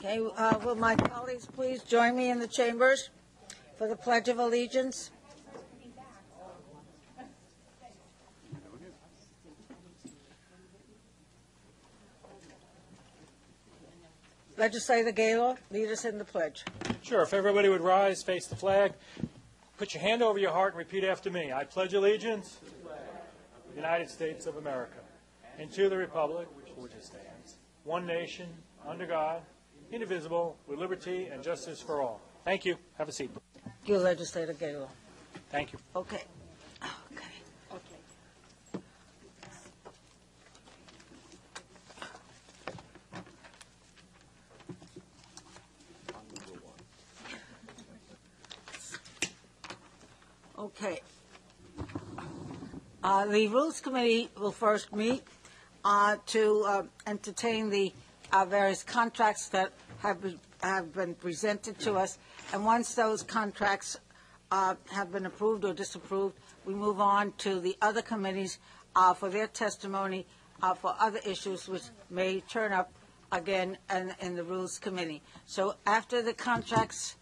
Okay, will my colleagues please join me in the chambers for the Pledge of Allegiance? Legislator Gaylor, lead us in the pledge. Sure. If everybody would rise, face the flag, put your hand over your heart, and repeat after me. I pledge allegiance to the United States of America and to the republic for which it stands, one nation, under God, indivisible, with liberty and justice for all. Thank you. Have a seat. Thank you, Legislator Gaylor. Thank you. Okay. Okay. The Rules Committee will first meet to entertain the various contracts that have been presented to us, and once those contracts have been approved or disapproved, we move on to the other committees for their testimony for other issues which may turn up again in the Rules Committee. So after the contracts,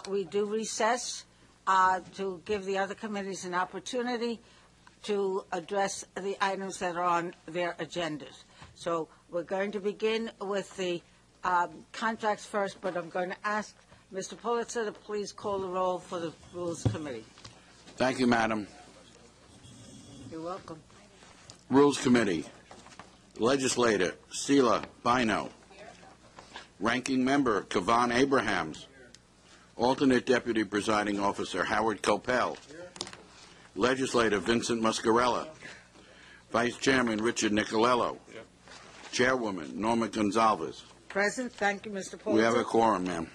we do recess to give the other committees an opportunity to address the items that are on their agendas. So we're going to begin with the contracts first, but I'm going to ask Mr. Pulitzer to please call the roll for the Rules Committee. Thank you, Madam. You're welcome. Rules Committee. Legislator Sela Bino. Ranking Member Kavan Abrahams. Alternate Deputy Presiding Officer Howard Copel. Legislator Vincent Muscarella. Vice Chairman Richard Nicolello. Chairwoman Norma Gonzalez. Present. Thank you, Mr. Pulitzer. We have a quorum, ma'am.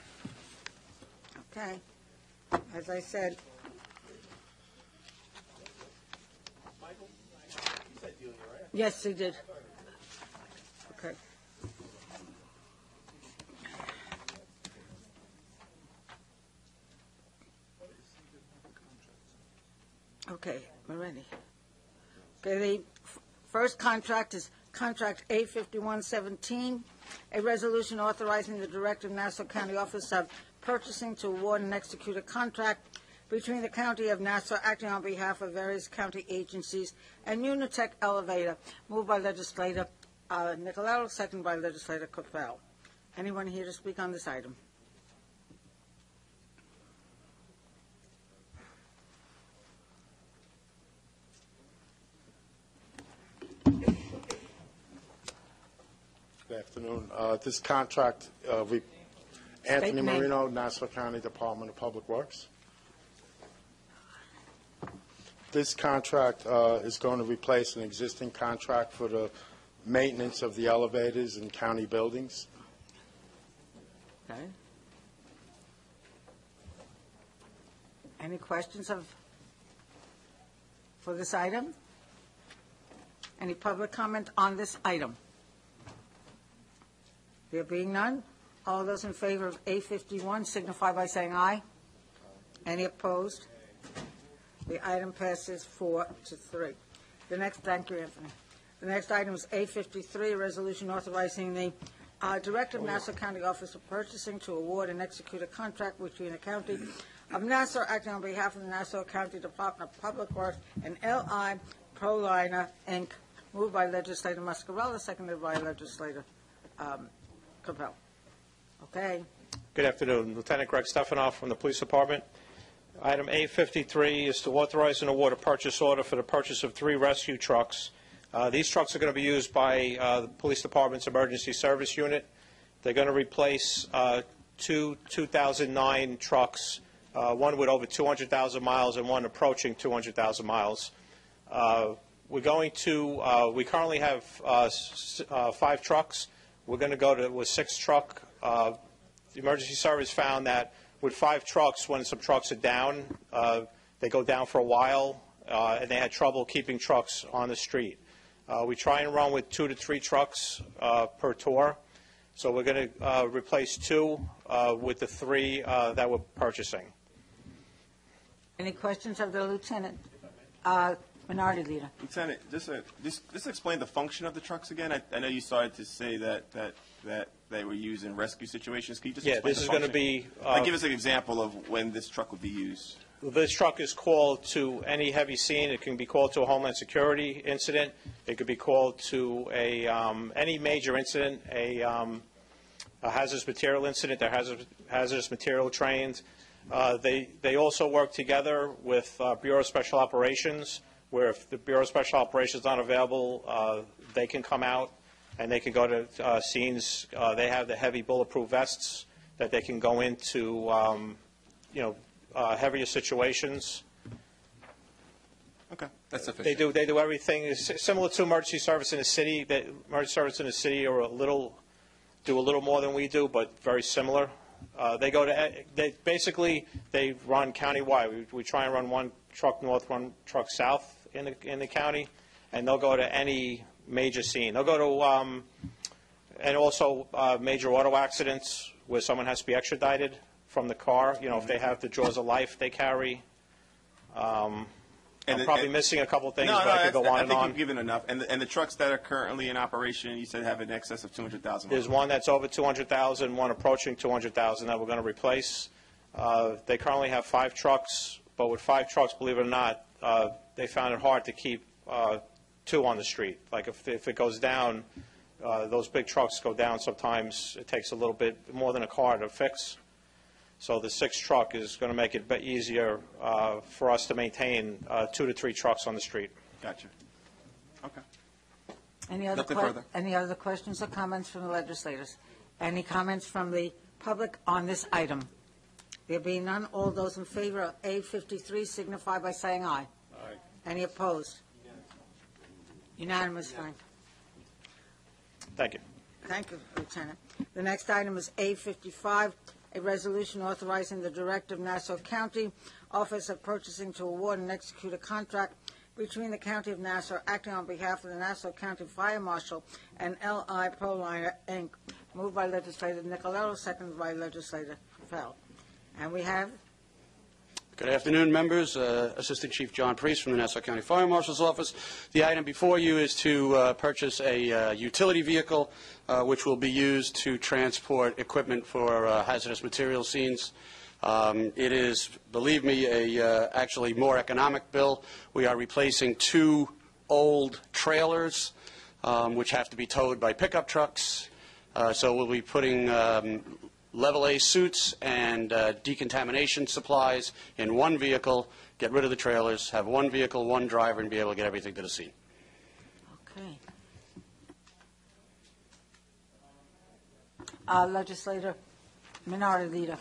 Okay. As I said. Yes, he did. Okay. Okay, we're ready. Okay, the first contract is Contract A5117, a resolution authorizing the Director of Nassau County Office of Purchasing to award and execute a contract between the County of Nassau acting on behalf of various county agencies and Unitech Elevator, moved by Legislator Nicolello, second by Legislator Copel. Anyone here to speak on this item? Good afternoon. This contract, Anthony Marino, Nassau County Department of Public Works. This contract is going to replace an existing contract for the maintenance of the elevators in county buildings. Okay. Any questions for this item? Any public comment on this item? There being none, all those in favor of A51 signify by saying aye. Any opposed? The item passes 4-3. Thank you, Anthony. The next item is A53, a resolution authorizing the Director of Nassau County Office of Purchasing to award and execute a contract between the County of Nassau acting on behalf of the Nassau County Department of Public Works and L.I. Proliner, Inc., moved by Legislator Muscarella, seconded by Legislator Copel. Okay. Good afternoon. Lieutenant Greg Stefanoff from the Police Department. Item A53 is to authorize and award a purchase order for the purchase of 3 rescue trucks. These trucks are going to be used by the Police Department's Emergency Service Unit. They're going to replace 2 2009 trucks, one with over 200,000 miles and one approaching 200,000 miles. We currently have 5 trucks. We're going to go to with 6 truck. The emergency service found that with 5 trucks, when some trucks are down, they go down for a while, and they had trouble keeping trucks on the street. We try and run with 2 to 3 trucks per tour. So we're going to replace 2 with the 3 that we're purchasing. Any questions of the lieutenant? Minority Leader. Lieutenant, just explain the function of the trucks again. I know you started to say that they were used in rescue situations. Can you just explain this the is going to function? be. Give us an example of when this truck would be used. This truck is called to any heavy scene. It can be called to a Homeland Security incident. It could be called to any major incident, a hazardous material incident. They're hazardous material trained. They also work together with Bureau of Special Operations, where if the Bureau of Special Operations is not available, they can come out and they can go to scenes. They have the heavy bulletproof vests that they can go into, heavier situations. Okay, that's sufficient. They do everything. It's similar to emergency service in the city. Emergency service in the city do a little more than we do, but very similar. They run countywide. We try and run one truck north, one truck south in the county, and they'll go to any major scene. They'll go to and also major auto accidents where someone has to be extradited from the car. If they have the jaws of life they carry. I'm probably missing a couple things, but I could go on and on. I think you've given enough. And the trucks that are currently in operation, you said have in excess of 200,000. There's one that's over 200,000, one approaching 200,000 that we're going to replace. They currently have 5 trucks, but with 5 trucks, believe it or not, they found it hard to keep 2 on the street. Like if it goes down, those big trucks go down. Sometimes it takes a little bit more than a car to fix. So the 6th truck is going to make it a bit easier for us to maintain 2 to 3 trucks on the street. Gotcha. Okay. Any other questions or comments from the legislators? Any comments from the public on this item? There being none, all those in favor of A53 signify by saying aye. Aye. Any opposed? Unanimous, Frank. Thank you. Thank you, Lieutenant. The next item is A55, a resolution authorizing the Director of Nassau County Office of Purchasing to award and execute a contract between the County of Nassau, acting on behalf of the Nassau County Fire Marshal and L.I. Proliner, Inc., moved by Legislator Nicoletto, seconded by Legislator Fell. And we have? Good afternoon, members. Assistant Chief John Priest from the Nassau County Fire Marshal's Office. The item before you is to purchase a utility vehicle which will be used to transport equipment for hazardous material scenes. It is, believe me, actually more economic bill. We are replacing 2 old trailers which have to be towed by pickup trucks. So we'll be putting Level A suits and decontamination supplies in one vehicle, get rid of the trailers, have one vehicle, one driver, and be able to get everything to the scene. Okay. Legislator, Minority Leader.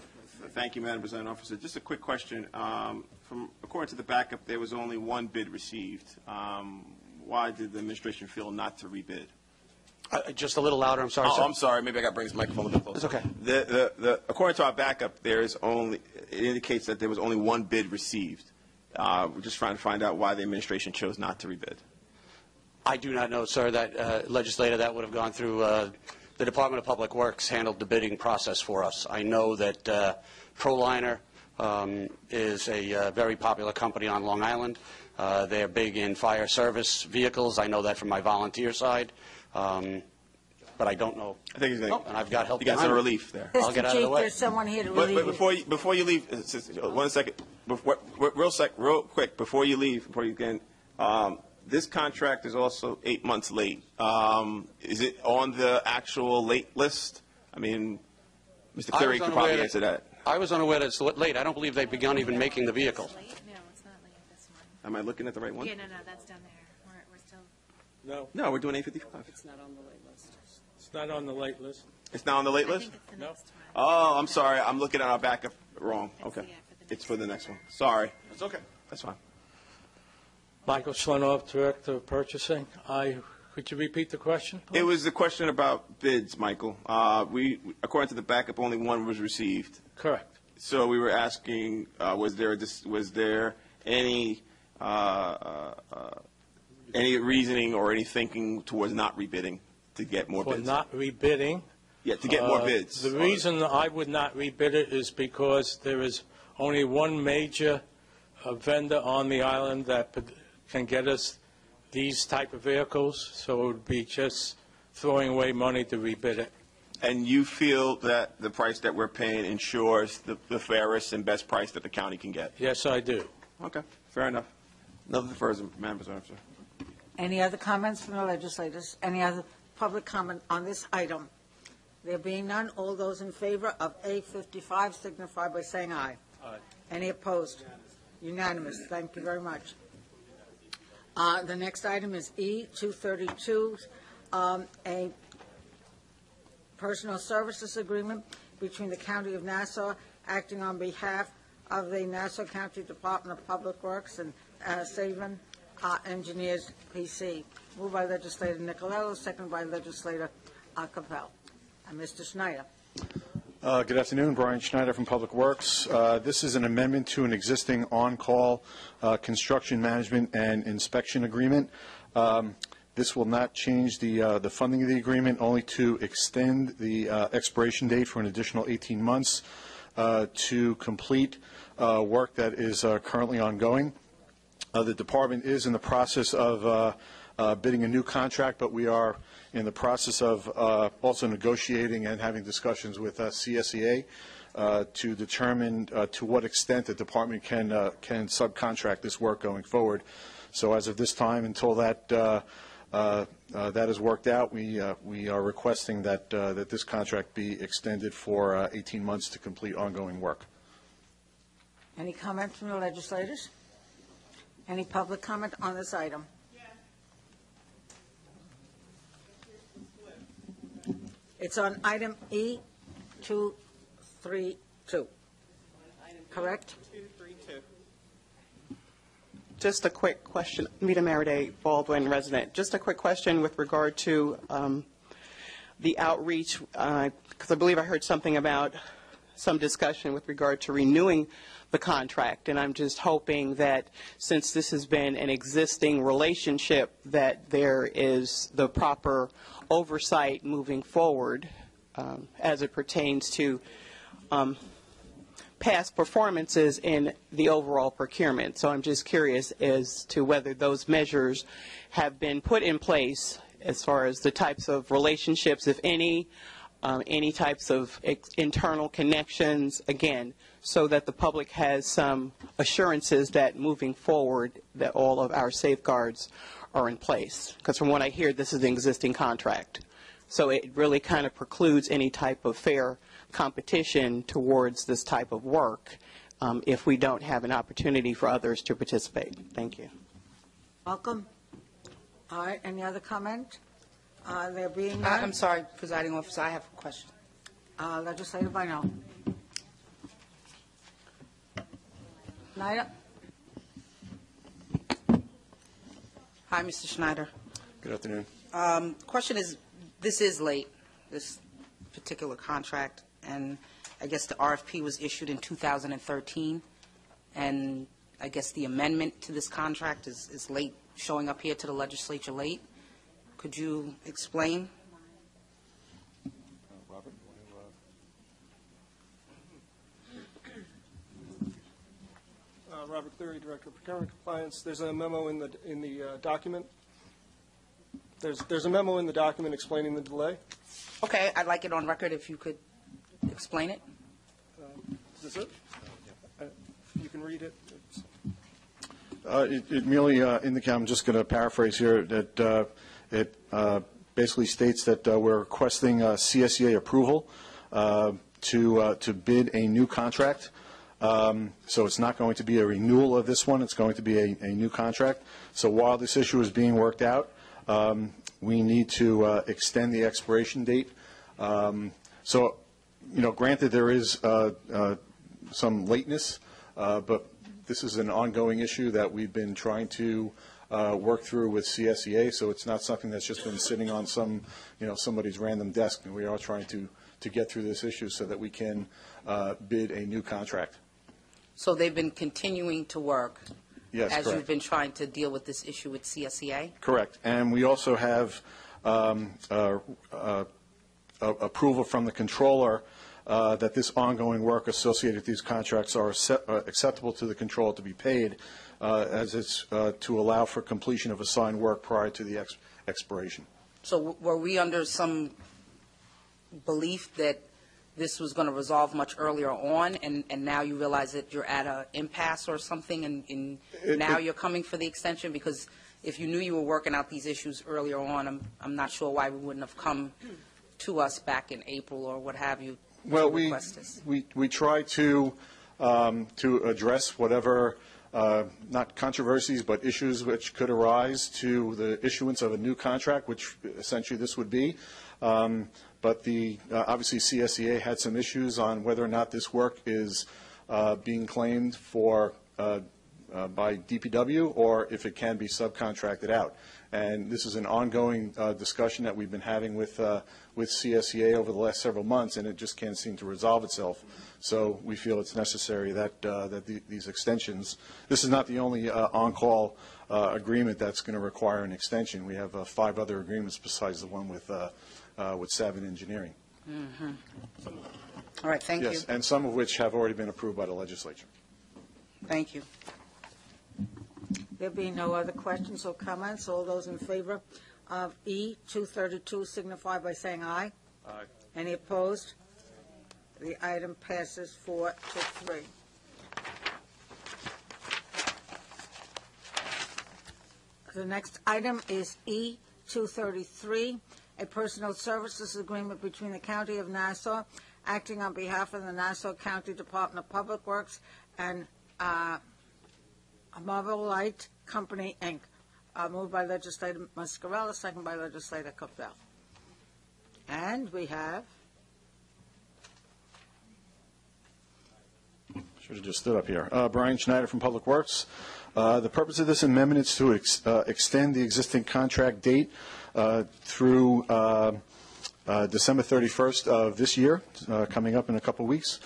Thank you, Madam Presiding Officer. Just a quick question. According to the backup, there was only 1 bid received. Why did the administration feel not to rebid? Just a little louder, I'm sorry, sir. I'm sorry. Maybe I got to bring this microphone a bit closer. It's okay. According to our backup, it indicates that there was only 1 bid received. We're just trying to find out why the administration chose not to rebid. I do not know, sir. That legislator that would have gone through the Department of Public Works handled the bidding process for us. I know that Proliner is a very popular company on Long Island. They're big in fire service vehicles. I know that from my volunteer side. But I don't know. I think he's going to. And I've got help. You got some relief there. I'll get out of the way. There's someone here to relieve But before you leave, 1 second. Real quick. Before you leave, this contract is also 8 months late. Is it on the actual late list? I mean, Mr. Cleary could probably answer that. I was unaware that it's late. I don't believe they've begun even making the vehicle. No, it's not late, this one. Am I looking at the right one? Yeah, no, that's down there. We're still. No, we're doing 855. It's not on the late list. it's not on the late list. It's not on the late I list? think it's the No. next one. Oh, I'm sorry. I'm looking at our backup wrong. That's Okay. the- for the It's next for the one. next one. Sorry. That's okay. That's fine. Michael Schlenoff, Director of Purchasing. Could you repeat the question, please? It was a question about bids, Michael. According to the backup, only 1 was received. Correct. So we were asking, was there any reasoning or any thinking towards not rebidding to get more For bids? not rebidding. Yeah, to get more bids. The reason I would not rebid it is because there is only one major vendor on the island that can get us these type of vehicles, so it would be just throwing away money to rebid it. And you feel that the price that we're paying ensures the fairest and best price that the county can get? Yes, I do. Okay, fair enough. Another further, Madam President. Any other comments from the legislators? Any other public comment on this item? There being none, all those in favor of A55 signify by saying aye. Aye. Any opposed? Unanimous. Thank you very much. The next item is E232, a personal services agreement between the County of Nassau acting on behalf of the Nassau County Department of Public Works and Saban Engineers, PC. Moved by Legislator Nicolello, seconded by Legislator Capel. Mr. Schneider. Good afternoon. Brian Schneider from Public Works. This is an amendment to an existing on-call construction management and inspection agreement. This will not change the funding of the agreement, only to extend the expiration date for an additional 18 months to complete work that is currently ongoing. The department is in the process of bidding a new contract, but we are in the process of also negotiating and having discussions with CSEA to determine to what extent the department can subcontract this work going forward. So as of this time, until that that is worked out, we are requesting that that this contract be extended for 18 months to complete ongoing work. Any comments from the legislators? Any public comment on this item? It's on item E232. Correct? 232. Just a quick question. Mita Maraday, Baldwin resident. Just a quick question with regard to the outreach, because I believe I heard something about some discussion with regard to renewing the contract, and I'm just hoping that since this has been an existing relationship, that there is the proper oversight moving forward as it pertains to past performances in the overall procurement. So I'm just curious as to whether those measures have been put in place as far as the types of relationships, if any types of internal connections, again, so that the public has some assurances that moving forward that all of our safeguards are in place. Because from what I hear, this is an existing contract. So it really kind of precludes any type of fair competition towards this type of work if we don't have an opportunity for others to participate. Thank you. Welcome. All right. Any other comment? There being none? I'm sorry, Presiding Officer, I have a question. Legislator Bino. Schneider? Hi, Mr. Schneider. Good afternoon. Question is, this is late, this particular contract, and I guess the RFP was issued in 2013, and I guess the amendment to this contract is late, showing up here to the legislature late. Could you explain? Robert, Robert Cleary, Director of Procurement Compliance. There's a memo in the document. There's a memo in the document explaining the delay. Okay, I'd like it on record if you could explain it. Is this it? You can read it. It merely indicates, I'm just going to paraphrase here, that it basically states that we're requesting CSEA approval to bid a new contract. So it's not going to be a renewal of this one. It's going to be a new contract. So while this issue is being worked out, we need to extend the expiration date. So, you know, granted there is some lateness, but this is an ongoing issue that we've been trying to work through with CSEA. So it's not something that's just been sitting on somebody's random desk. And we are trying to get through this issue so that we can bid a new contract. So they've been continuing to work Yes, as correct. you've been trying to deal with this issue with CSEA? Correct. And we also have approval from the controller that this ongoing work associated with these contracts are acceptable to the controller to be paid, as it's to allow for completion of assigned work prior to the expiration. So were we under some belief that this was going to resolve much earlier on, and now you realize that you're at an impasse or something, and now you're coming for the extension? Because if you knew you were working out these issues earlier on, I'm not sure why we wouldn't have come to us back in April or what have you. Well, we try to address whatever, not controversies, but issues which could arise to the issuance of a new contract, which essentially this would be. But obviously CSEA had some issues on whether or not this work is being claimed for by DPW or if it can be subcontracted out. And this is an ongoing discussion that we've been having with CSEA over the last several months, and it just can't seem to resolve itself. So we feel it's necessary that these extensions. This is not the only on-call agreement that's going to require an extension. We have 5 other agreements besides the one with Savin Engineering. Mm-hmm. All right, thank you. Yes, and some of which have already been approved by the legislature. Thank you. There being no other questions or comments, all those in favor of E 232 signify by saying aye. Aye. Any opposed? The item passes 4-3. The next item is E 233, a personal services agreement between the County of Nassau, acting on behalf of the Nassau County Department of Public Works and Marvel Light Company, Inc. Moved by Legislator Mascarella, second by Legislator Capel. And we have... Should have just stood up here. Brian Schneider from Public Works. The purpose of this amendment is to extend the existing contract date through December 31st of this year, coming up in a couple weeks,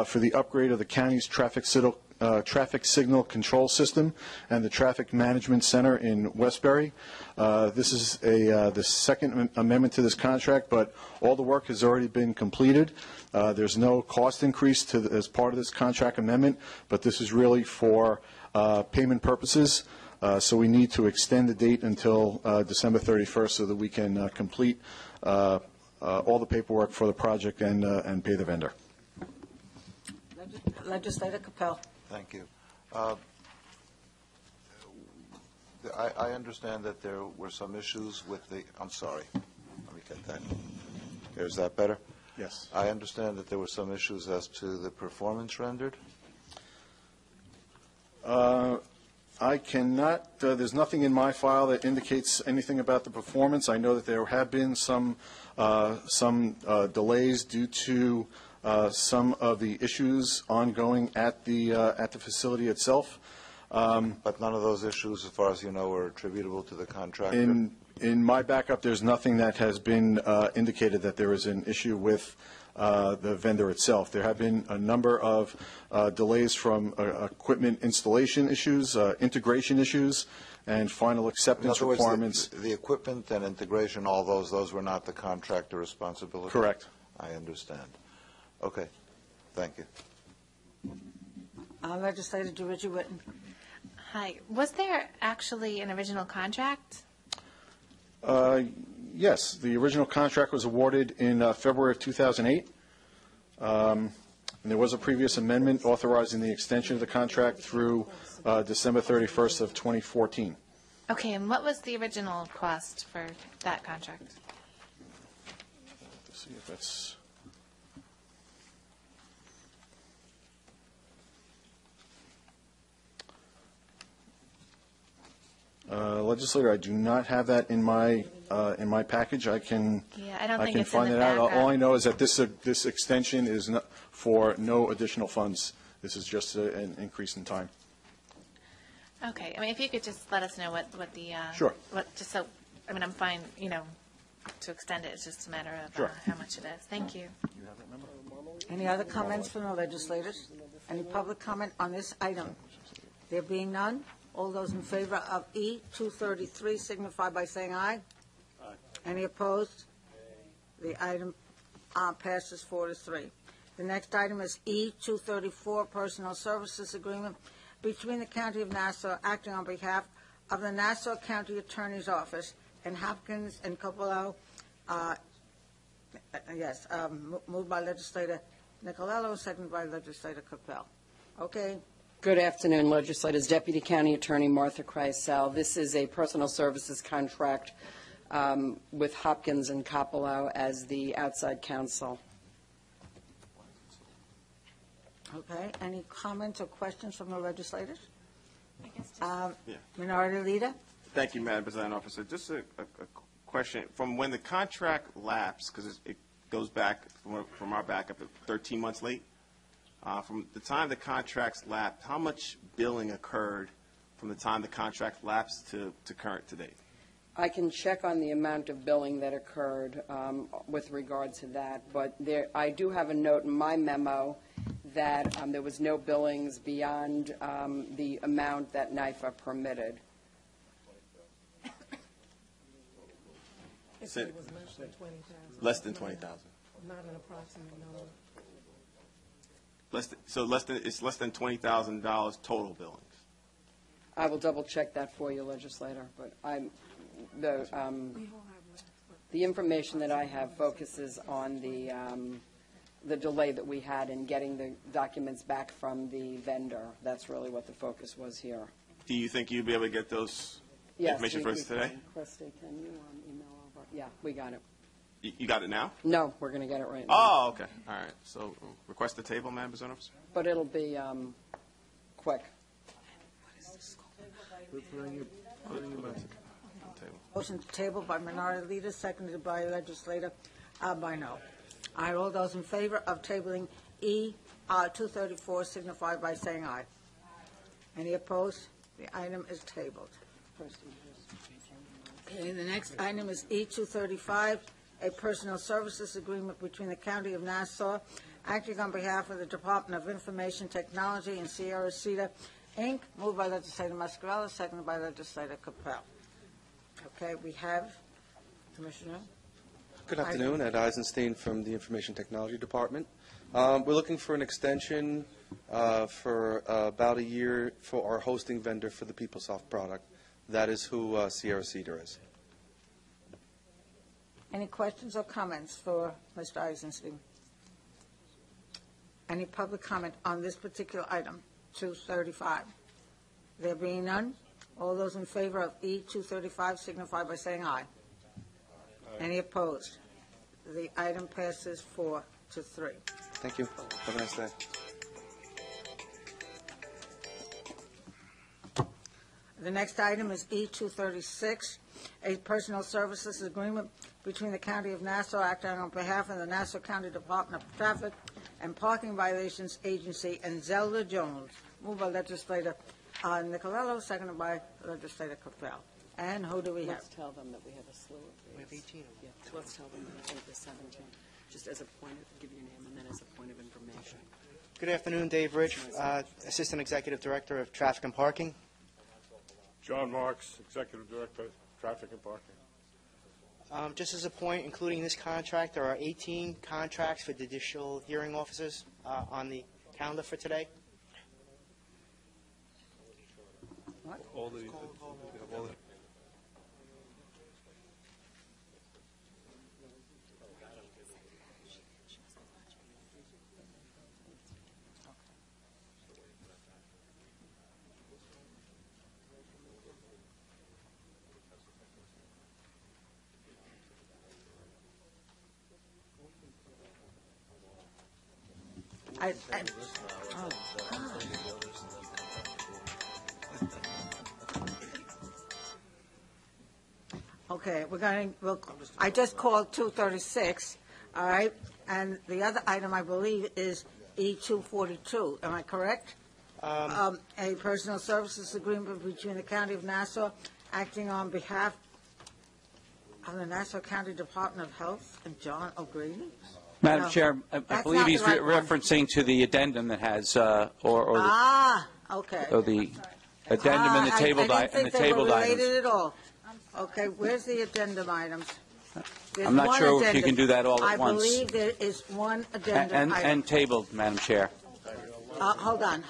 for the upgrade of the county's traffic signal control system and the traffic management center in Westbury. This is the second amendment to this contract, but all the work has already been completed. There's no cost increase as part of this contract amendment, but this is really for payment purposes. So we need to extend the date until December 31st so that we can complete all the paperwork for the project and pay the vendor. Legislator Capel. Thank you. I understand that there were some issues with the, I'm sorry, let me get that. Is that better? Yes. I understand that there were some issues as to the performance rendered. I cannot, there's nothing in my file that indicates anything about the performance. I know that there have been some delays due to some of the issues ongoing at the facility itself. But none of those issues, as far as you know, are attributable to the contractor? In my backup, there's nothing that has been indicated that there is an issue with the vendor itself. There have been a number of delays from equipment installation issues, integration issues, and final acceptance requirements. The equipment and integration, all those were not the contractor responsibility? Correct. I understand. Okay. Thank you. Legislator DeRidge Whitten. Hi. Was there actually an original contract? Yes. The original contract was awarded in February of 2008. And there was a previous amendment authorizing the extension of the contract through December 31st of 2014. Okay, and what was the original cost for that contract? Let's see if that's... Legislator, I do not have that in my package. I can find it out. All I know is that this extension is not for no additional funds. This is just an increase in time. Okay, I mean, if you could just let us know what the sure. Just so, I mean, I'm fine, to extend it. It's just a matter of sure. How much it is. Thank you. You have that number? Any other comments from the legislators? Any public comment on this item? There being none, all those in favor of E 233 signify by saying aye. Aye. Any opposed? The item passes 4-3. The next item is E-234, Personal Services Agreement between the County of Nassau, acting on behalf of the Nassau County Attorney's Office and Hopkins and Coppola. Moved by Legislator Nicolello, seconded by Legislator Capel. Okay. Good afternoon, legislators. Deputy County Attorney Martha Kreisel. This is a personal services contract with Hopkins and Coppola as the outside counsel. Okay. Any comments or questions from the legislators? Minority Leader? Thank you, Madam Presiding Officer. Just a question. From when the contract lapsed, because it goes back from our backup 13 months late, from the time the contracts lapsed, how much billing occurred from the time the contract lapsed to current to date? I can check on the amount of billing that occurred with regard to that, but I do have a note in my memo that there was no billings beyond the amount that NIFA permitted. It was less than 20,000. Less than 20,000. Not an approximate number. It's less than $20,000 total billings. I will double check that for you, legislator, but the information that I have focuses on the delay that we had in getting the documents back from the vendor. That's really what the focus was here. Do you think you'd be able to get those information for us today? Christy, can you email over? Yeah, we got it. You got it now? No, we're going to get it right now. Oh, okay. All right. So request the table, Madam Presiding Officer. But it'll be quick. Motion to table by Minority Leader, seconded by Legislator Bino. All right, all those in favor of tabling E-234 signify by saying aye. Any opposed? The item is tabled. Okay, the next item is E-235, a personal services agreement between the County of Nassau, acting on behalf of the Department of Information Technology and Sierra Cedar, Inc., moved by Legislator Mascarella, seconded by Legislator Capel. Okay, we have Commissioner. Good afternoon, Ed Eisenstein from the Information Technology Department. We're looking for an extension for about a year for our hosting vendor for the PeopleSoft product. That is who Sierra Cedar is. Any questions or comments for Mr. Eisenstein? Any public comment on this particular item, 235? There being none, all those in favor of E-235 signify by saying aye. Any opposed? The item passes 4-3. Thank you. Have a nice day. The next item is E-236, a personal services agreement between the County of Nassau, acting on behalf of the Nassau County Department of Traffic and Parking Violations Agency, and Zelda Jones, moved by Legislator Nicolello, seconded by Legislator Capel. And who do we have? Let's tell them that we have a slew of these. We have 18 of them. Yeah, let's tell them that there's 17, just as a point of, give your name and then as a point of information. Good afternoon, Dave Rich, Assistant Executive Director of Traffic and Parking. John Marks, Executive Director, Traffic and Parking. Just as a point, including this contract, there are 18 contracts for judicial hearing officers on the calendar for today. What? All the Okay, I just called 236, all right, and the other item, I believe, is E-242. Am I correct? A personal services agreement between the County of Nassau, acting on behalf of the Nassau County Department of Health, and John O'Grady. Madam Chair, I believe he's referencing to the addendum that has, okay. Or the addendum in the tabled I didn't think they were related items. at all. Okay, where's the addendum items? There's I'm not one sure if you addendum. can do that all at I once. believe there is one addendum item. And tabled, Madam Chair. Hold on.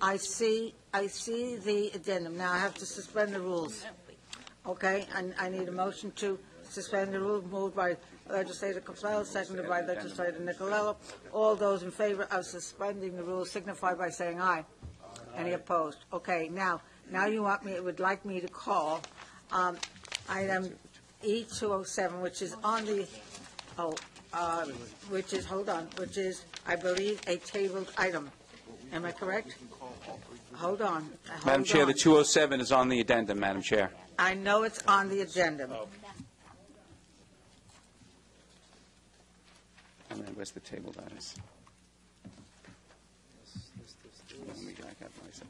I see the addendum. Now I have to suspend the rules. Okay, and I need a motion to suspend the rules, moved by Legislator Capello, seconded by Legislator Nicolello. All those in favor of suspending the rules signify by saying aye. Any opposed? Okay, now you would like me to call item E207, which is on the, which is, I believe, a tabled item. Am I correct? Hold on. Madam Chair, the 207 is on the addendum, Madam Chair. I know it's on the agenda. And then where's the tabled items? I got myself.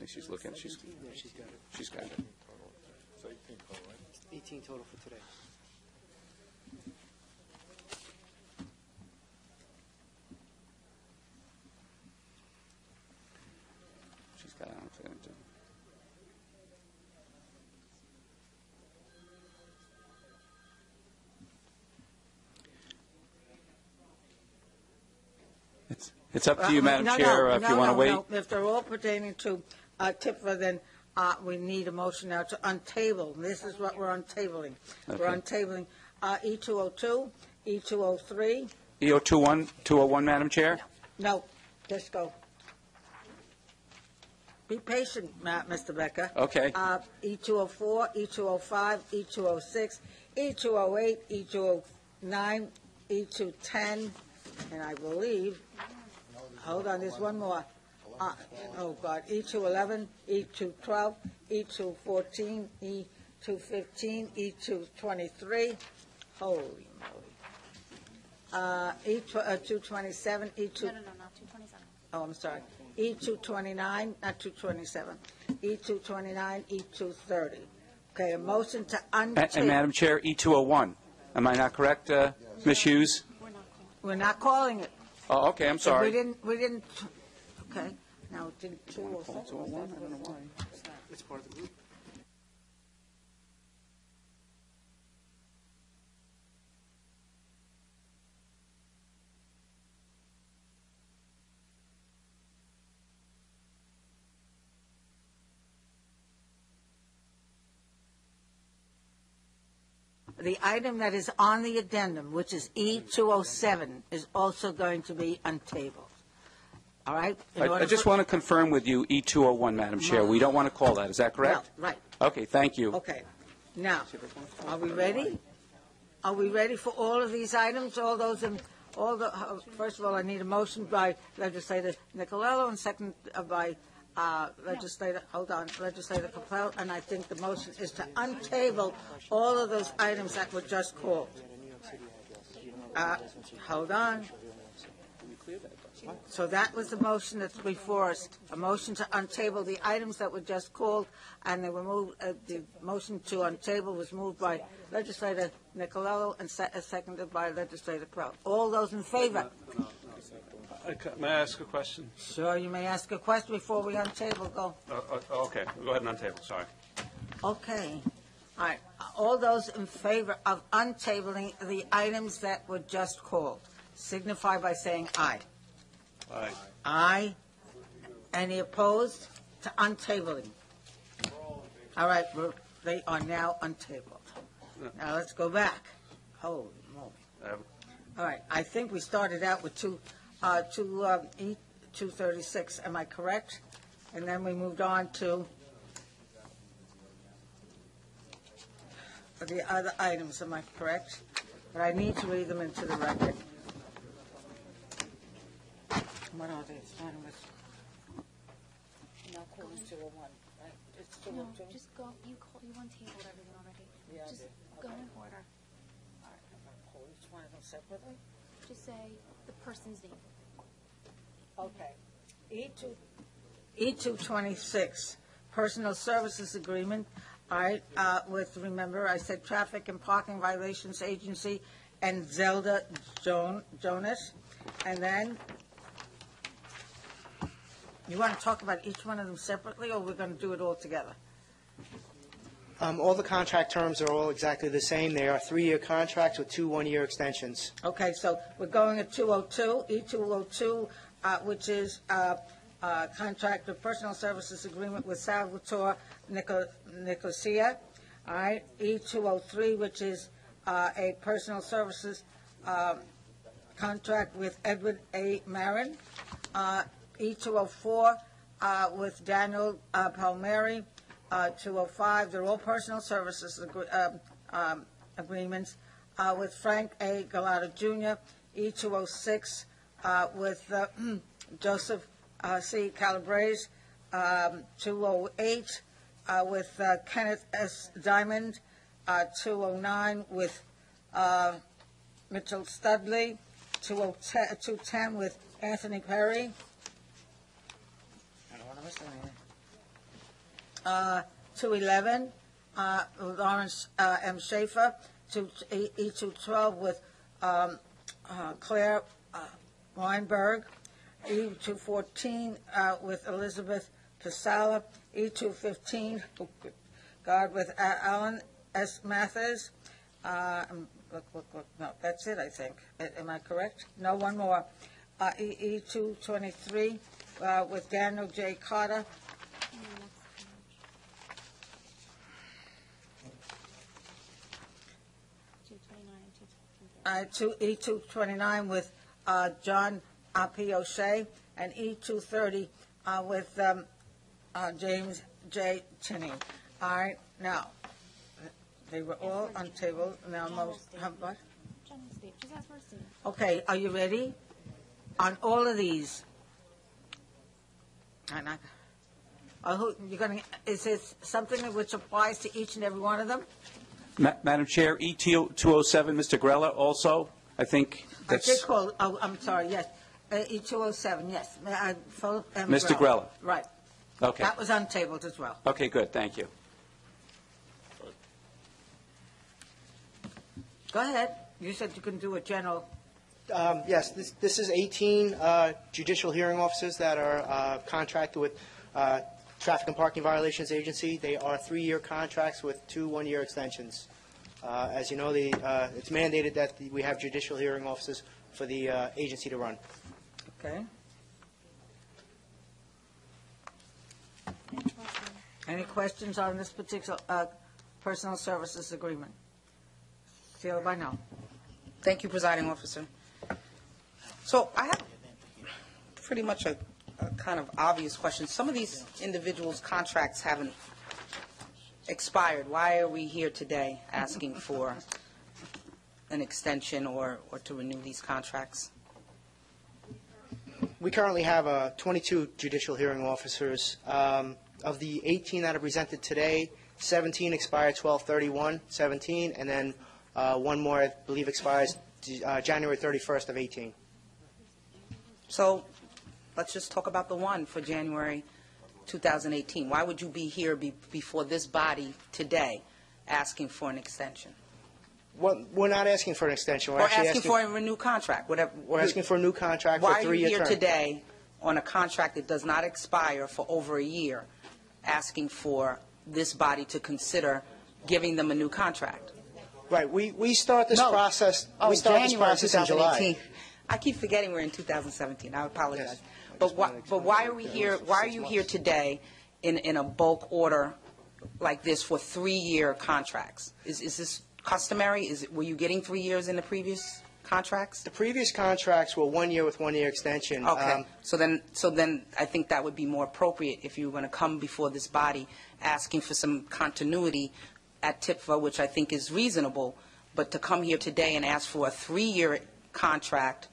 She's looking. She's got it. 18 total for today. She's got it. It's up to you, Madam Chair, if you want to wait. No. If they're all pertaining to TIPFA, then we need a motion now to untable. This is what we're untabling. Okay. We're untabling E202, E203. E021, 201, Madam Chair? No, just go. Be patient, Mr. Becker. Okay. E204, E205, E206, E208, E209, E210, and I believe, hold on, there's one more. E211, E212, E214, E215, E223. Holy moly. E227, E2... No, not 227. Oh, I'm sorry. E229, not 227. E229, E230. Okay, a motion to untable. And Madam Chair, E201. Am I not correct, Ms. Hughes? We're not calling it. Oh, okay, I'm sorry. We didn't, okay. Now, did 207? 201, I don't know why. It's part of the group. The item that is on the addendum, which is E207, is also going to be untabled. All right? I just want to confirm with you E201, Madam Chair. We don't want to call that. Is that correct? No, right. Okay, thank you. Okay. Now, are we ready? Are we ready for all of these items? All those in, all the, first of all, I need a motion by Legislator Nicolello and second by Legislator Capel, and I think the motion is to untable all of those items that were just called. Hold on. So that was the motion that's before us, a motion to untable the items that were just called, and they were moved, the motion to untable was moved by Legislator Nicolello and seconded by Legislator Capel. All those in favor? May I ask a question? Sure, you may ask a question before we untable. Go. Okay, go ahead and untable, sorry. Okay. All right. All those in favor of untabling the items that were just called, signify by saying aye. Aye. Aye. Any opposed to untabling? All right, they are now untabled. Now let's go back. Holy moly. All right, I think we started out with 236, am I correct? And then we moved on to the other items, am I correct? But I need to read them into the record. What are these? Now calling 201, right? It's 202? No, just go, you untabled everything already. Yeah, just go in order. All right, I'm going to call each one of them separately. Just say the person's name. Okay. E226, Personal Services Agreement. All right, with, remember, I said Traffic and Parking Violations Agency and Zelda Jonas. And then You want to talk about each one of them separately, or we're going to do it all together? All the contract terms are all exactly the same. They are 3-year contracts with 2 one-year extensions. Okay, so we're going at 202, E202, which is contract of personal services agreement with Salvatore Nicosia. All right, E203, which is a personal services contract with Edward A. Marin. E204 with Daniel Palmieri. 205, they're all personal services agreements with Frank A. Galata Jr. E206 with Joseph C. Calabrese. 208 with Kenneth S. Diamond. 209 with Mitchell Studley. 210 with Anthony Perry. 211, Lawrence M. Schaefer. E212 with Claire Weinberg. E214 with Elizabeth Casala. E215, with Alan S. Mathers. No, that's it, I think. Am I correct? No, one more. E223 with Daniel J. Carter. E229 with John P. O'Shea, and E230 with James J. Tinney. All right, now, they were all on table. Now, what? Okay, are you ready? On all of these, is it something which applies to each and every one of them? Madam Chair, E207, Mr. Grella, also, I think that's... I did call, I'm sorry, yes. E207, yes. Mr. Grella. Right. Okay. That was untabled as well. Okay, good, thank you. Go ahead. You said you can do a general... Yes, this is 18 judicial hearing officers that are contracted with Traffic and Parking Violations Agency. They are 3-year contracts with 2 one-year extensions. As you know, it's mandated that we have judicial hearing officers for the agency to run. Okay. Any questions on this particular personal services agreement? Seal by no. Thank you, Presiding Officer. So I have pretty much a kind of obvious question. Some of these individuals' contracts haven't expired. Why are we here today asking for an extension or to renew these contracts? We currently have 22 judicial hearing officers. Of the 18 that are presented today, 17 expire 12/31/17, and then one more, I believe, expires January 31st of 18. So let's just talk about the one for January 2018. Why would you be here before this body today asking for an extension? Well, we're not asking for an extension. We're asking for a renewed contract. Whatever. We're asking for a new contract for a 3-year term. Why are you here today on a contract that does not expire for over a year, asking for this body to consider giving them a new contract? Right. We start this process. Oh, we start January this process in 2018. July. I keep forgetting we're in 2017. I apologize. Yes. But why are we here? Why are you here today in a bulk order like this for 3-year contracts? Is this customary? Were you getting 3 years in the previous contracts? The previous contracts were 1 year with 1-year extension. Okay. So then I think that would be more appropriate if you were going to come before this body asking for some continuity at TIPFA, which I think is reasonable, but to come here today and ask for a 3-year contract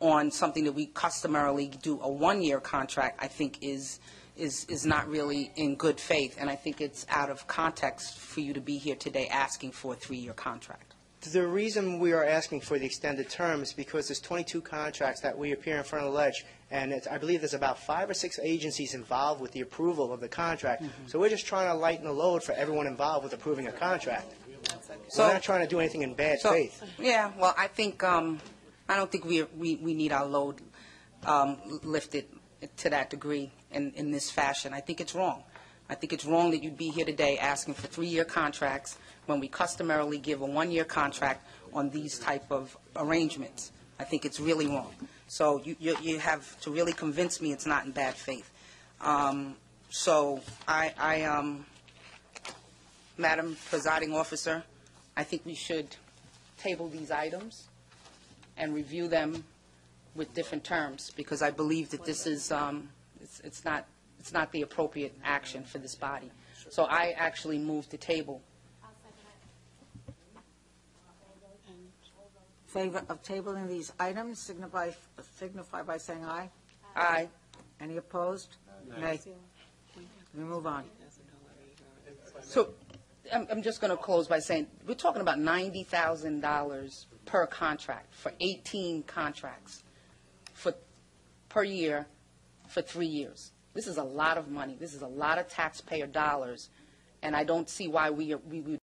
on something that we customarily do a 1-year contract, I think is not really in good faith, and I think it's out of context for you to be here today asking for a 3-year contract. The reason we are asking for the extended term is because there's 22 contracts that we appear in front of the ledge, and I believe there's about 5 or 6 agencies involved with the approval of the contract. Mm-hmm. So we're just trying to lighten the load for everyone involved with approving a contract. So we're not trying to do anything in bad faith. Yeah, well, I think I don't think we need our load lifted to that degree in this fashion. I think it's wrong. I think it's wrong that you'd be here today asking for 3-year contracts when we customarily give a 1-year contract on these type of arrangements. I think it's really wrong. So you have to really convince me it's not in bad faith. So Madam Presiding Officer, I think we should table these items and review them with different terms, because I believe that this is it's not the appropriate action for this body. So I actually move to table. Favor of tabling these items, signify by saying aye. Aye. Any opposed? Nay. We move on. So I'm just going to close by saying we're talking about $90,000 per contract for 18 contracts per year for 3 years. This is a lot of money. This is a lot of taxpayer dollars, and I don't see why we would